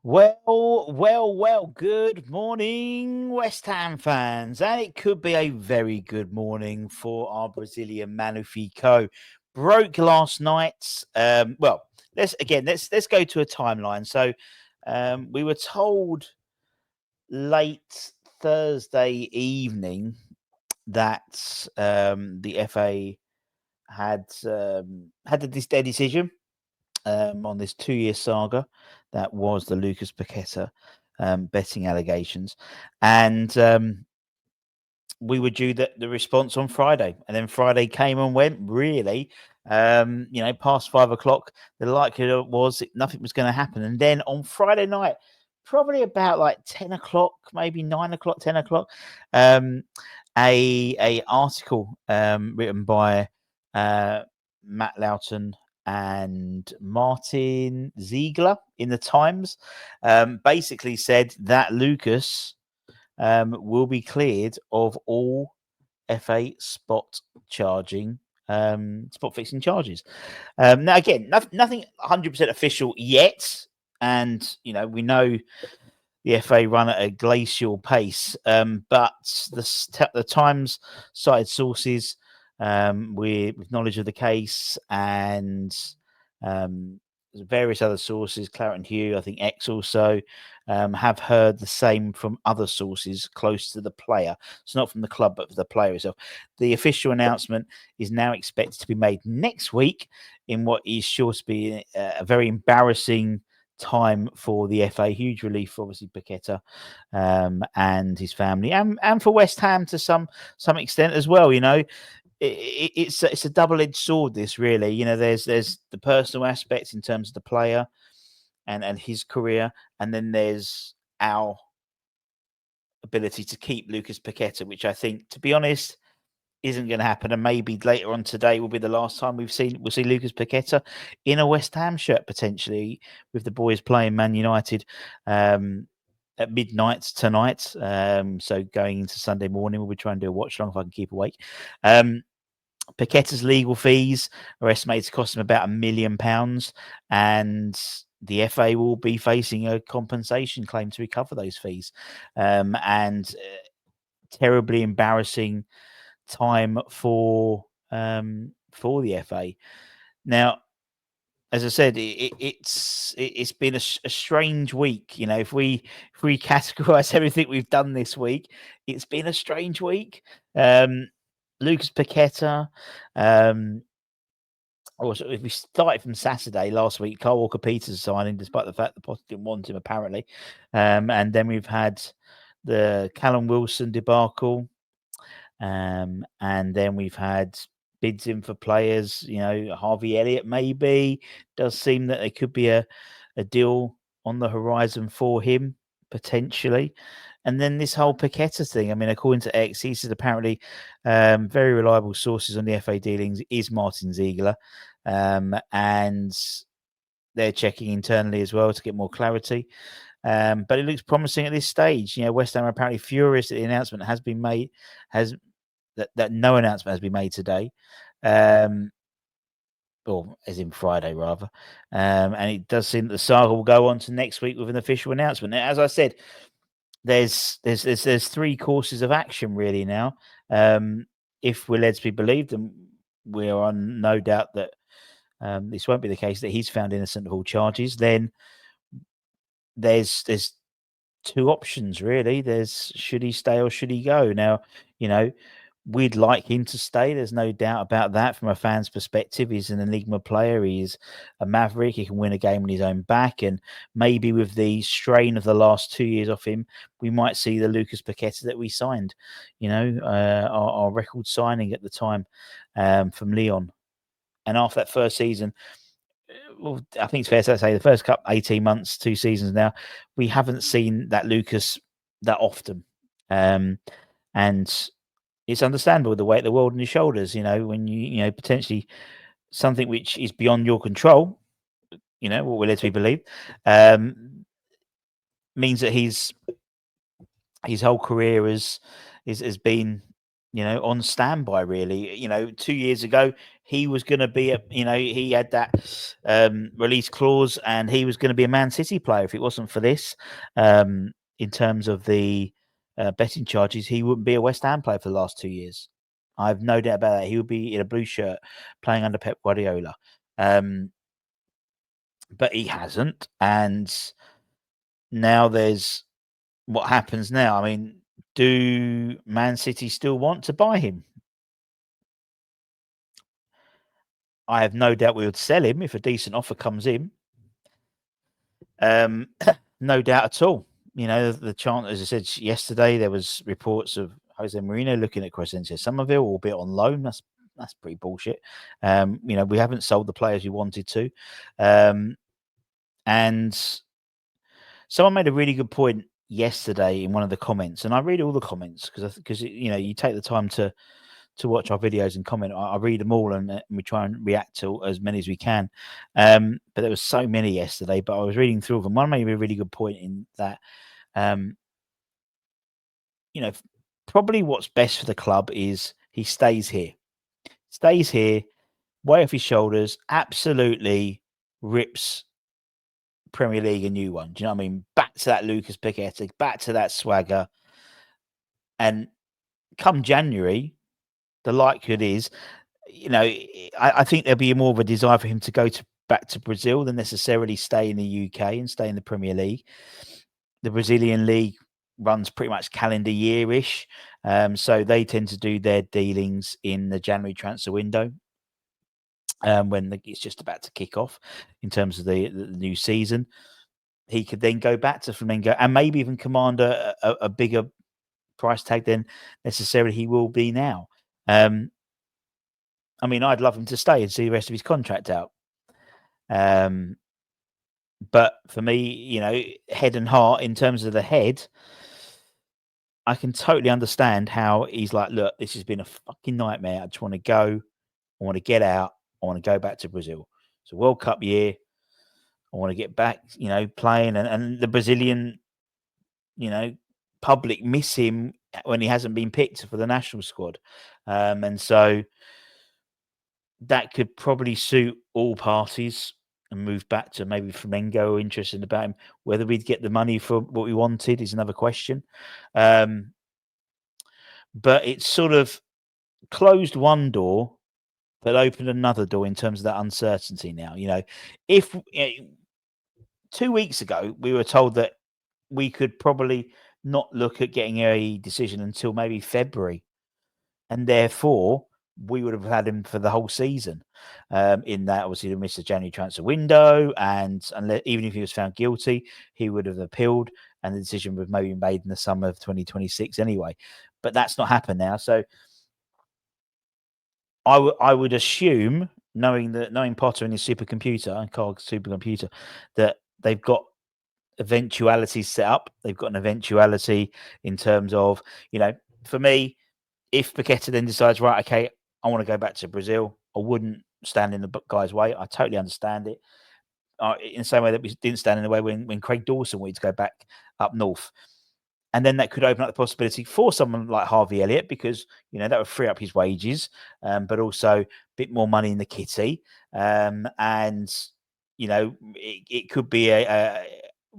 Well, good morning, West Ham fans. And it could be a very good morning for our Brazilian Magnifico. Broke last night. Let's go to a timeline. So we were told late Thursday evening that the FA had their decision on this 2-year saga that was the 𝙋𝘼𝙌𝙀𝙏𝘼 betting allegations. And we were due the response on Friday. And then Friday came and went, really. Past 5 o'clock, the likelihood was nothing was going to happen. And then on Friday night, probably about like 10 o'clock, maybe 9 o'clock, 10 o'clock, a article written by Matt Loughton and Martin Ziegler in the Times basically said that Lucas will be cleared of all FA spot fixing charges. Now, again, nothing 100% official yet. And, we know the FA run at a glacial pace. But the Times cited sources with knowledge of the case and various other sources, Claret and Hugh, I think X also, have heard the same from other sources close to the player. It's not from the club, but for the player itself. The official announcement is now expected to be made next week in what is sure to be a very embarrassing time for the FA. Huge relief for obviously Paqueta and his family, and for West Ham to some extent as well. It's a double-edged sword, this, really. There's the personal aspects in terms of the player and his career, and then there's our ability to keep 𝙋𝘼𝙌𝙀𝙏𝘼, which I think, to be honest, isn't going to happen. And maybe later on today will be the last time we'll see 𝙋𝘼𝙌𝙀𝙏𝘼 in a West Ham shirt, potentially, with the boys playing Man United at midnight tonight. So going into Sunday morning, we'll be trying to do a watch long if I can keep awake. Paqueta's legal fees are estimated to cost him about £1 million, and the FA will be facing a compensation claim to recover those fees. And terribly embarrassing time for the FA. Now, as I said, it's been a strange week. If we categorize everything we've done this week, it's been a strange week. 𝙋𝘼𝙌𝙀𝙏𝘼. Also, if we started from Saturday last week, Kyle Walker-Peters signing, despite the fact that Potter didn't want him, apparently. And then we've had the Callum Wilson debacle. And then we've had bids in for players. Harvey Elliott maybe. Does seem that there could be a deal on the horizon for him, potentially. And then this whole Paqueta thing. I mean, according to X, he said apparently very reliable sources on the FA dealings is Martin Ziegler. And they're checking internally as well to get more clarity. But it looks promising at this stage. West Ham are apparently furious that the announcement has been made, that no announcement has been made today. Or as in Friday, rather. And it does seem that the saga will go on to next week with an official announcement. Now, as I said, there's 3 courses of action really now. If we're led to be believed, and we are on no doubt that this won't be the case, that he's found innocent of all charges, then there's 2 options really. There's, should he stay or should he go? Now, we'd like him to stay. There's no doubt about that. From a fan's perspective, he's an enigma player. He's a maverick. He can win a game on his own back. And maybe with the strain of the last 2 years off him, we might see the 𝙋𝘼𝙌𝙀𝙏𝘼 that we signed, our record signing at the time from Lyon. And after that first season, well, I think it's fair to say the first 18 months, 2 seasons now, we haven't seen that Lucas that often. And it's understandable, the weight of the world on your shoulders, when you potentially something which is beyond your control, what we're led to believe, means that his whole career has been on standby, really. 2 years ago, he was going to be he had that release clause, and he was going to be a Man City player. If it wasn't for this, in terms of the betting charges, he wouldn't be a West Ham player for the last 2 years. I have no doubt about that. He would be in a blue shirt playing under Pep Guardiola. But he hasn't. And now there's what happens now. I mean, do Man City still want to buy him? I have no doubt we would sell him if a decent offer comes in. No doubt at all. The chance, as I said yesterday, there was reports of Jose Mourinho looking at Crescencio Somerville, albeit on loan. That's pretty bullshit. We haven't sold the players we wanted to. And someone made a really good point yesterday in one of the comments, and I read all the comments because you take the time to watch our videos and comment. I read them all, and we try and react to as many as we can. But there was so many yesterday. But I was reading through them. One made a really good point in that, probably what's best for the club is he stays here, weight off his shoulders, absolutely rips Premier League a new one. Do you know what I mean? Back to that Lucas Paqueta, back to that swagger, and come January, the likelihood is, I think there'll be more of a desire for him to go back to Brazil than necessarily stay in the UK and stay in the Premier League. The Brazilian league runs pretty much calendar year-ish, so they tend to do their dealings in the January transfer window, when it's just about to kick off in terms of the new season. He could then go back to Flamengo and maybe even command a bigger price tag than necessarily he will be now. I mean, I'd love him to stay and see the rest of his contract out. But for me, head and heart, in terms of the head, I can totally understand how he's like, look, this has been a fucking nightmare. I just want to go. I want to get out. I want to go back to Brazil. It's a World Cup year. I want to get back, playing. And the Brazilian, public miss him when he hasn't been picked for the national squad. And so that could probably suit all parties and move back to maybe Flamengo interested about him. Whether we'd get the money for what we wanted is another question. But it's sort of closed one door, but opened another door in terms of that uncertainty now. If 2 weeks ago we were told that we could probably not look at getting a decision until maybe February, and therefore we would have had him for the whole season. In that, obviously, he missed the January transfer window, and even if he was found guilty, he would have appealed, and the decision was maybe made in the summer of 2026 anyway. But that's not happened now. So I would assume, knowing Potter and his supercomputer and Carl's supercomputer, that they've got eventualities set up. They've got an eventuality in terms of, for me, if Paqueta then decides, right, okay, I want to go back to Brazil, I wouldn't stand in the guy's way. I totally understand it. In the same way that we didn't stand in the way when Craig Dawson wanted to go back up north. And then that could open up the possibility for someone like Harvey Elliott, because, that would free up his wages, but also a bit more money in the kitty. And, it could be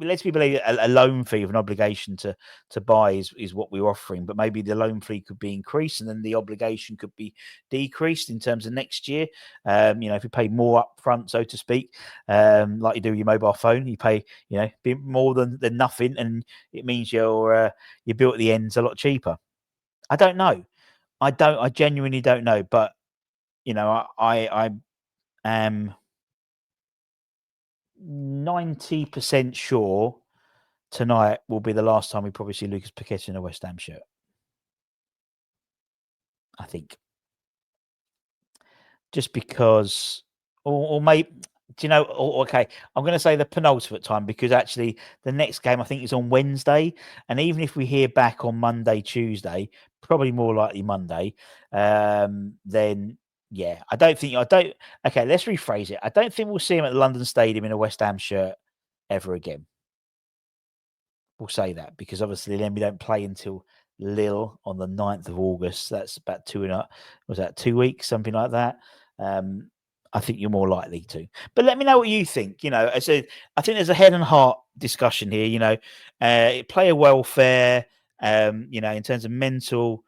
let's be believe a loan fee of an obligation to buy is what we're offering, but maybe the loan fee could be increased and then the obligation could be decreased in terms of next year. If you pay more up front, so to speak, like you do your mobile phone, you pay, a bit more than nothing, and it means your bill at the end's a lot cheaper. I don't know. I genuinely don't know, but I am 90% sure tonight will be the last time we probably see Lucas Paqueta in a West Ham shirt. I think. Just because, or maybe, okay, I'm going to say the penultimate time, because actually the next game I think is on Wednesday. And even if we hear back on Monday, Tuesday, probably more likely Monday, then yeah, okay, let's rephrase it. I don't think we'll see him at the London Stadium in a West Ham shirt ever again. We'll say that, because obviously then we don't play until Lille on the 9th of August. That's about 2 weeks, something like that. I think you're more likely to. But let me know what you think. I think there's a head and heart discussion here. Player welfare. In terms of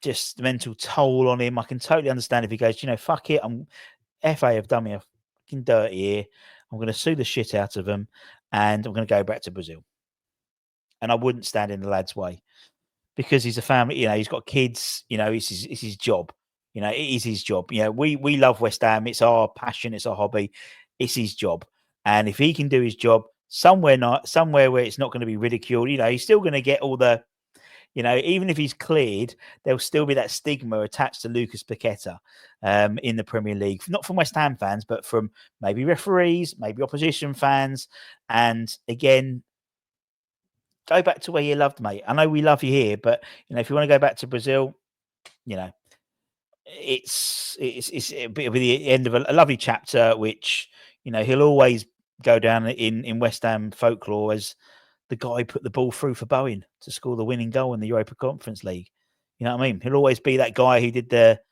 just the mental toll on him. I can totally understand if he goes, fuck it. FA have done me a fucking dirty here. I'm going to sue the shit out of them, and I'm going to go back to Brazil. And I wouldn't stand in the lad's way because he's a family. He's got kids. It's his job. It is his job. We love West Ham. It's our passion. It's our hobby. It's his job. And if he can do his job somewhere where it's not going to be ridiculed, he's still going to get all the, even if he's cleared, there'll still be that stigma attached to 𝙋𝘼𝙌𝙐𝙀𝙏 in the Premier League, not from West Ham fans, but from maybe referees, maybe opposition fans. And again, go back to where you loved, mate. I know we love you here, but if you want to go back to Brazil, it'll be the end of a lovely chapter, which he'll always go down in West Ham folklore as the guy who put the ball through for Bowen to score the winning goal in the Europa Conference League. You know what I mean? He'll always be that guy who did that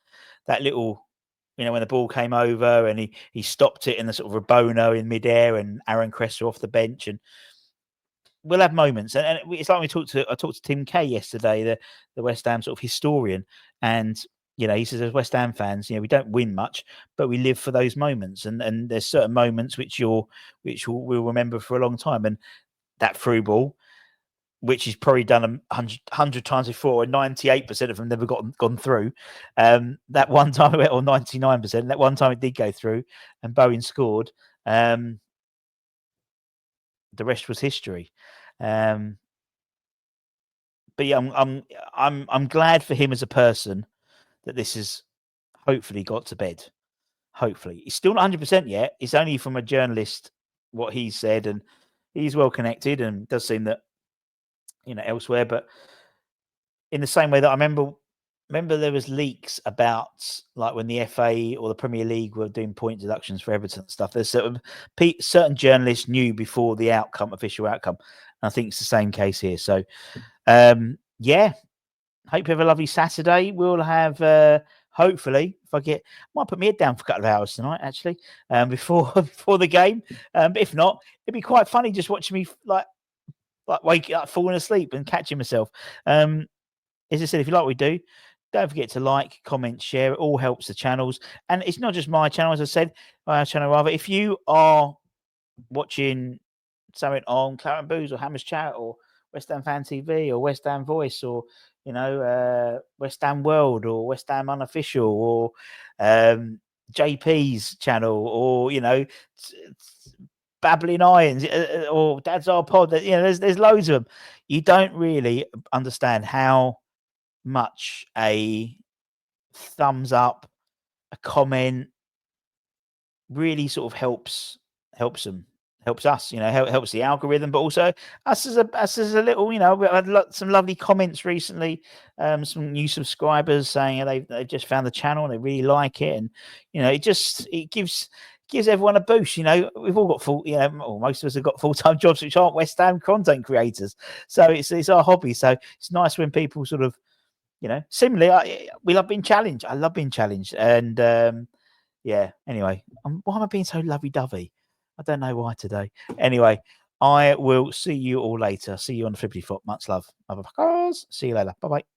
little, when the ball came over and he stopped it in the sort of Rabona in midair and Aaron Cresswell off the bench. And we'll have moments. And it's like I talked to Tim Kay yesterday, the West Ham sort of historian. And, he says, as West Ham fans, we don't win much, but we live for those moments. And there's certain moments which we'll remember for a long time. And that through ball, which he's probably done 100 times before, and 98% of them never gone through. That one time, or 99%, that one time it did go through, and Bowen scored. The rest was history. But yeah, I'm glad for him as a person that this has hopefully got to bed. Hopefully, he's still not 100% yet. It's only from a journalist what he said, and he's well connected, and does seem that elsewhere. But in the same way that I remember there was leaks about like when the FA or the Premier League were doing point deductions for Everton and stuff. There's certain journalists knew before the official outcome. And I think it's the same case here. So, yeah, hope you have a lovely Saturday. We'll have hopefully, might put my head down for a couple of hours tonight, actually, before the game. But if not, it'd be quite funny just watching me like waking up, falling asleep, and catching myself. As I said, if you like what we do, don't forget to like, comment, share. It all helps the channels. And it's not just my channel, as I said, our channel rather. If you are watching something on Claret & Booze or Hammers Chat or West Ham Fan TV or West Ham Voice or, West Ham World or West Ham Unofficial or JP's channel or, Babbling Irons or Dad's Our Pod, there's loads of them. You don't really understand how much a thumbs up, a comment really sort of helps them, helps us, helps the algorithm, but also us as a little, I've had some lovely comments recently, some new subscribers saying they've just found the channel and they really like it, and it gives everyone a boost. We've all got or most of us have got full-time jobs which aren't West Ham content creators, so it's our hobby. So it's nice when people sort of, similarly, we love being challenged. I love being challenged, and yeah. Anyway, why am I being so lovey-dovey? I don't know why today. Anyway, I will see you all later. See you on the flippity flop. Much love. Motherfuckers. See you later. Bye-bye.